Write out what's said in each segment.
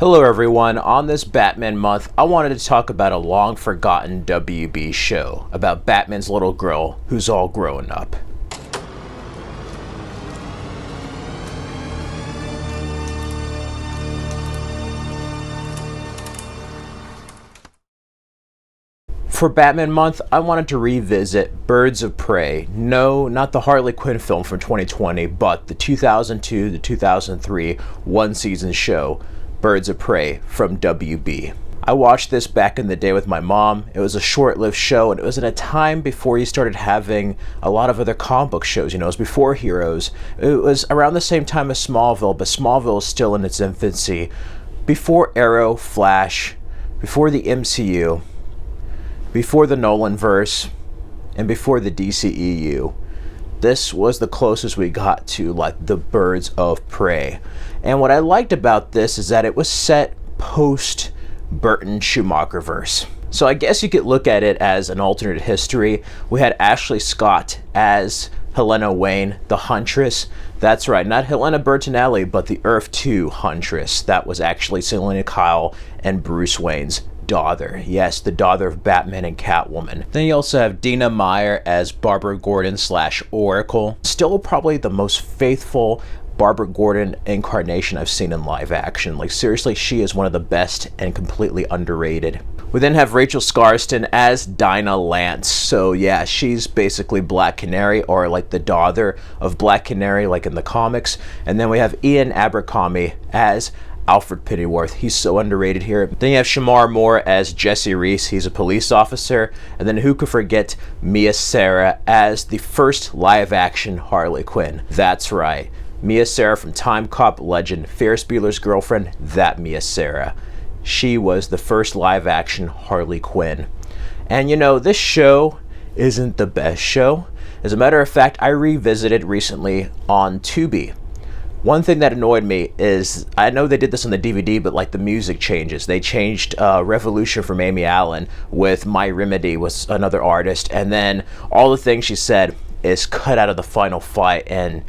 Hello everyone, on this Batman month, I wanted to talk about a long-forgotten WB show about Batman's little girl who's all grown up. For Batman month, I wanted to revisit Birds of Prey. No, not the Harley Quinn film from 2020, but the 2002 to 2003 one-season show, Birds of Prey from WB. I watched this back in the day with my mom. It was a short-lived show, and it was at a time before you started having a lot of other comic book shows. You know, it was before Heroes. It was around the same time as Smallville, but Smallville is still in its infancy. Before Arrow, Flash, before the MCU, before the Nolanverse, and before the DCEU. This was the closest we got to like the Birds of Prey. And what I liked about this is that it was set post Burton Schumacher-verse. So I guess you could look at it as an alternate history. We had Ashley Scott as Helena Wayne, the Huntress. That's right, not Helena Bertinelli, but the Earth 2 Huntress. That was actually Selena Kyle and Bruce Wayne's daughter. Yes, the daughter of Batman and Catwoman. Then you also have Dina Meyer as Barbara Gordon / Oracle. Still probably the most faithful Barbara Gordon incarnation I've seen in live action. Like seriously, she is one of the best and completely underrated. We then have Rachel Scarston as Dinah Lance. So yeah, she's basically Black Canary, or like the daughter of Black Canary like in the comics. And then we have Ian Abercrombie as Alfred Pennyworth. He's so underrated here. Then you have Shamar Moore as Jesse Reese. He's a police officer. And then who could forget Mia Sara as the first live-action Harley Quinn? That's right. Mia Sara from Time Cop legend, Ferris Bueller's Girlfriend, that Mia Sara. She was the first live-action Harley Quinn. And you know, this show isn't the best show. As a matter of fact, I revisited recently on Tubi. One thing that annoyed me is, I know they did this on the DVD, but like the music changes. They changed Revolution from Amy Allen with My Remedy was another artist, and then all the things she said is cut out of the final fight, and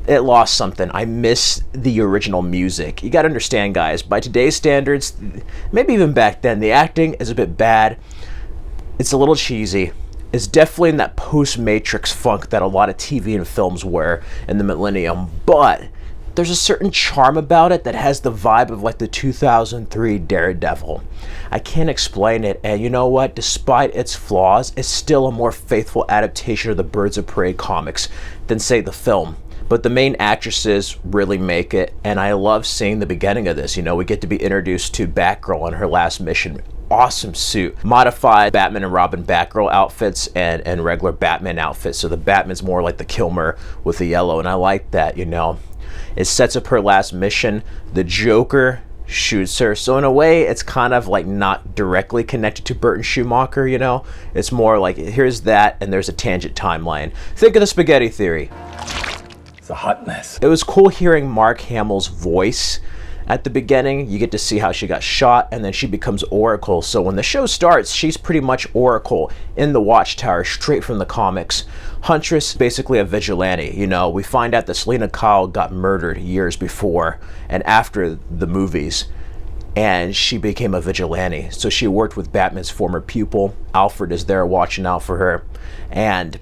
it lost something. I miss the original music. You gotta understand, guys, by today's standards, maybe even back then, the acting is a bit bad. It's a little cheesy. It's definitely in that post-Matrix funk that a lot of TV and films were in the millennium, but there's a certain charm about it that has the vibe of like the 2003 Daredevil. I can't explain it, and you know what? Despite its flaws, it's still a more faithful adaptation of the Birds of Prey comics than, say, the film. But the main actresses really make it, and I love seeing the beginning of this. You know, we get to be introduced to Batgirl on her last mission. Awesome suit. Modified Batman and Robin Batgirl outfits and regular Batman outfits. So the Batman's more like the Kilmer with the yellow, and I like that, you know. It sets up her last mission. The Joker shoots her. So in a way, it's kind of like not directly connected to Burton Schumacher, you know? It's more like, here's that, and there's a tangent timeline. Think of the spaghetti theory. It's a hot mess. It was cool hearing Mark Hamill's voice at the beginning. You get to see how she got shot, and then she becomes Oracle. So when the show starts, she's pretty much Oracle in the Watchtower, straight from the comics. Huntress, basically a vigilante. You know, we find out that Selena Kyle got murdered years before and after the movies, and she became a vigilante. So she worked with Batman's former pupil. Alfred is there watching out for her, and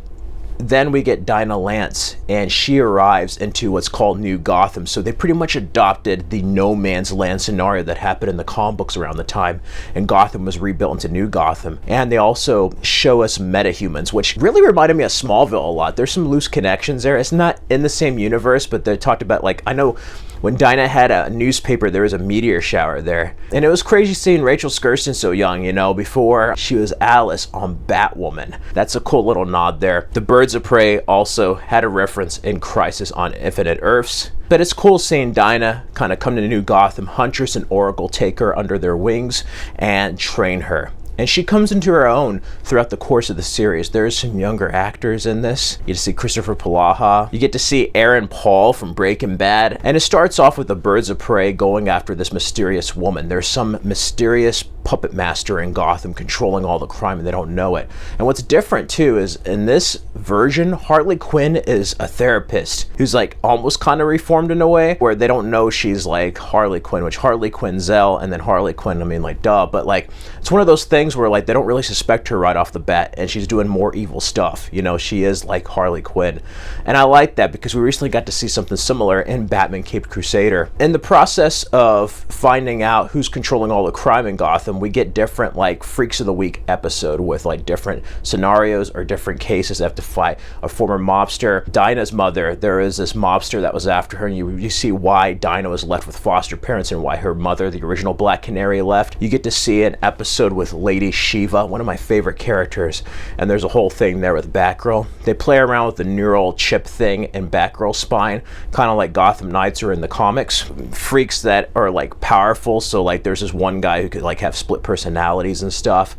then we get Dinah Lance, and she arrives into what's called New Gotham. So they pretty much adopted the no man's land scenario that happened in the comic books around the time, and Gotham was rebuilt into New Gotham. And they also show us metahumans, which really reminded me of Smallville a lot. There's some loose connections there. It's not in the same universe, but they talked about, like, I know when Dinah had a newspaper, there was a meteor shower there. And it was crazy seeing Rachel Scarston so young, you know, before she was Alice on Batwoman. That's a cool little nod there. The Birds of Prey also had a reference in Crisis on Infinite Earths. But it's cool seeing Dinah kind of come to New Gotham. Huntress and Oracle take her under their wings and train her. And she comes into her own throughout the course of the series. There's some younger actors in this. You get to see Christopher Palaha. You get to see Aaron Paul from Breaking Bad. And it starts off with the Birds of Prey going after this mysterious woman. There's some mysterious puppet master in Gotham controlling all the crime and they don't know it. And what's different too is in this version, Harley Quinn is a therapist who's like almost kind of reformed in a way where they don't know she's like Harley Quinn, which Harley Quinzel and then Harley Quinn, I mean like duh, but like it's one of those things where like they don't really suspect her right off the bat and she's doing more evil stuff. You know, she is like Harley Quinn. And I like that because we recently got to see something similar in Batman Caped Crusader. In the process of finding out who's controlling all the crime in Gotham, we get different like Freaks of the Week episode with like different scenarios or different cases that have to fight a former mobster. Dinah's mother, there is this mobster that was after her, and you see why Dinah was left with foster parents and why her mother, the original Black Canary, left. You get to see an episode with Lady Shiva, one of my favorite characters, and there's a whole thing there with Batgirl. They play around with the neural chip thing in Batgirl's spine, kind of like Gotham Knights are in the comics. Freaks that are like powerful, so like there's this one guy who could like have split personalities and stuff.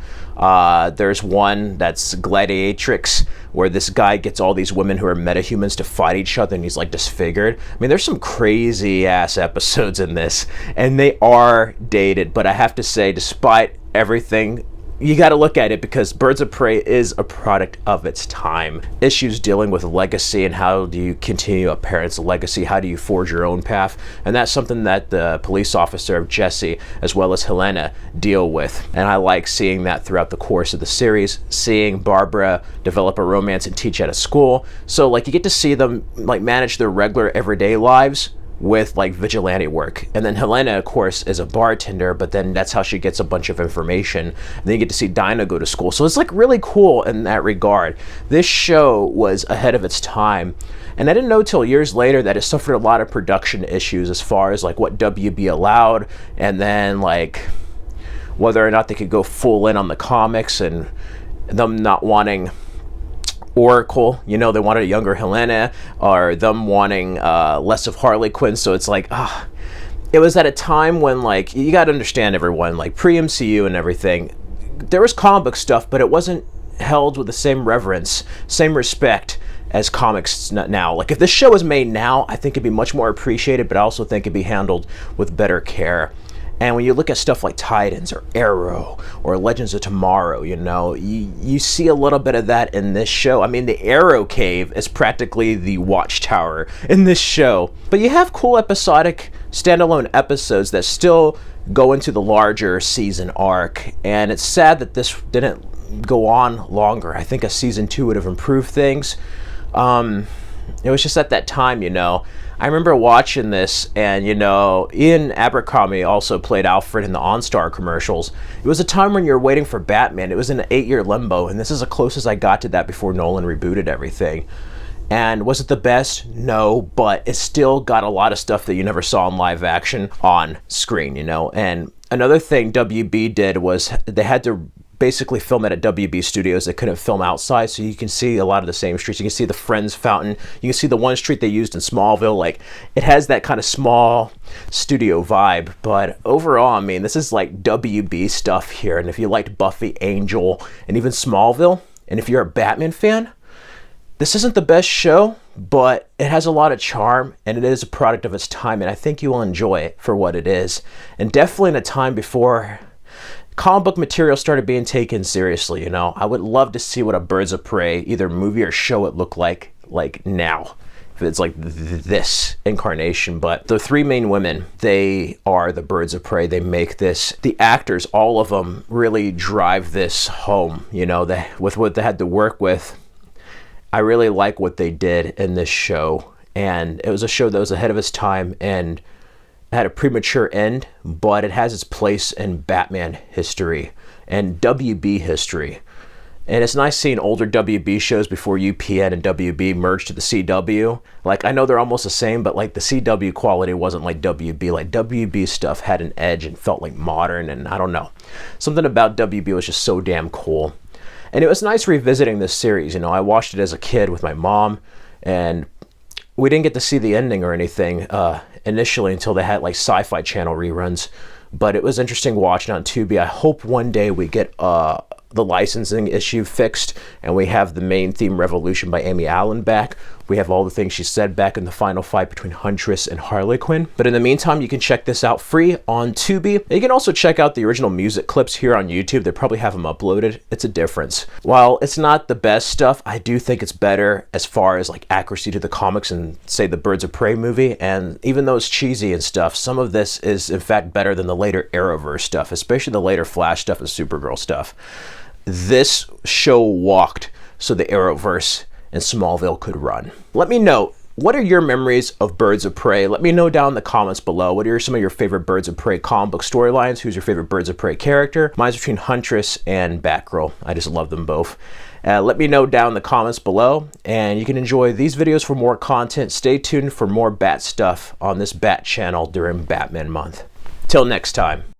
There's one that's Gladiatrix, where this guy gets all these women who are metahumans to fight each other and he's like disfigured. I mean, there's some crazy ass episodes in this and they are dated, but I have to say, despite everything, you got to look at it because Birds of Prey is a product of its time. Issues dealing with legacy and how do you continue a parent's legacy, how do you forge your own path, and that's something that the police officer of Jesse as well as Helena deal with. And I like seeing that throughout the course of the series, seeing Barbara develop a romance and teach at a school. So like you get to see them like manage their regular everyday lives with like vigilante work. And then Helena, of course, is a bartender, but then that's how she gets a bunch of information. And then you get to see Dinah go to school. So it's like really cool in that regard. This show was ahead of its time. And I didn't know till years later that it suffered a lot of production issues as far as like what WB allowed, and then like whether or not they could go full in on the comics, and them not wanting Oracle, you know, they wanted a younger Helena, or them wanting less of Harley Quinn. So it's like, it was at a time when, like, you got to understand, everyone, like pre-MCU and everything, there was comic book stuff, but it wasn't held with the same reverence, same respect as comics now. Like if this show was made now, I think it'd be much more appreciated, but I also think it'd be handled with better care. And when you look at stuff like Titans or Arrow or Legends of Tomorrow, you know, you see a little bit of that in this show. I mean, the Arrow Cave is practically the Watchtower in this show. But you have cool episodic standalone episodes that still go into the larger season arc. And it's sad that this didn't go on longer. I think a season 2 would have improved things. It was just at that time, you know. I remember watching this, and, you know, Ian Abercrombie also played Alfred in the OnStar commercials. It was a time when you're waiting for Batman. It was in an 8-year limbo, and this is the closest I got to that before Nolan rebooted everything. And was it the best? No, but it still got a lot of stuff that you never saw in live action on screen, you know. And another thing WB did was they had to basically film it at WB Studios. They couldn't film outside, so you can see a lot of the same streets. You can see the Friends Fountain. You can see the one street they used in Smallville. Like, it has that kind of small studio vibe. But overall, I mean, this is like WB stuff here. And if you liked Buffy, Angel, and even Smallville, and if you're a Batman fan, this isn't the best show, but it has a lot of charm, and it is a product of its time, and I think you will enjoy it for what it is. And definitely in a time before comic book material started being taken seriously, you know. I would love to see what a Birds of Prey, either movie or show, would look like now. If it's like this incarnation. But the 3 main women, they are the Birds of Prey. They make this. The actors, all of them, really drive this home, you know, with what they had to work with. I really like what they did in this show. And it was a show that was ahead of its time, and had a premature end, but it has its place in Batman history and WB history. And it's nice seeing older WB shows before UPN and WB merged to the CW. Like, I know they're almost the same, but like the CW quality wasn't like WB. Like, WB stuff had an edge and felt like modern, and I don't know. Something about WB was just so damn cool. And it was nice revisiting this series. You know, I watched it as a kid with my mom, and we didn't get to see the ending or anything initially until they had like Sci-Fi Channel reruns, but it was interesting watching on Tubi. I hope one day we get the licensing issue fixed and we have the main theme Revolution by Amy Allen back, We have all the things she said back in the final fight between Huntress and Harley Quinn. But in the meantime, you can check this out free on Tubi. And you can also check out the original music clips here on YouTube. They probably have them uploaded. It's a difference. While it's not the best stuff, I do think it's better as far as like accuracy to the comics and say the Birds of Prey movie. And even though it's cheesy and stuff, some of this is in fact better than the later Arrowverse stuff, especially the later Flash stuff and Supergirl stuff. This show walked so the Arrowverse and Smallville could run. Let me know, what are your memories of Birds of Prey? Let me know down in the comments below. What are some of your favorite Birds of Prey comic book storylines? Who's your favorite Birds of Prey character? Mine's between Huntress and Batgirl. I just love them both. Let me know down in the comments below, and you can enjoy these videos for more content. Stay tuned for more Bat stuff on this Bat channel during Batman month. Till next time.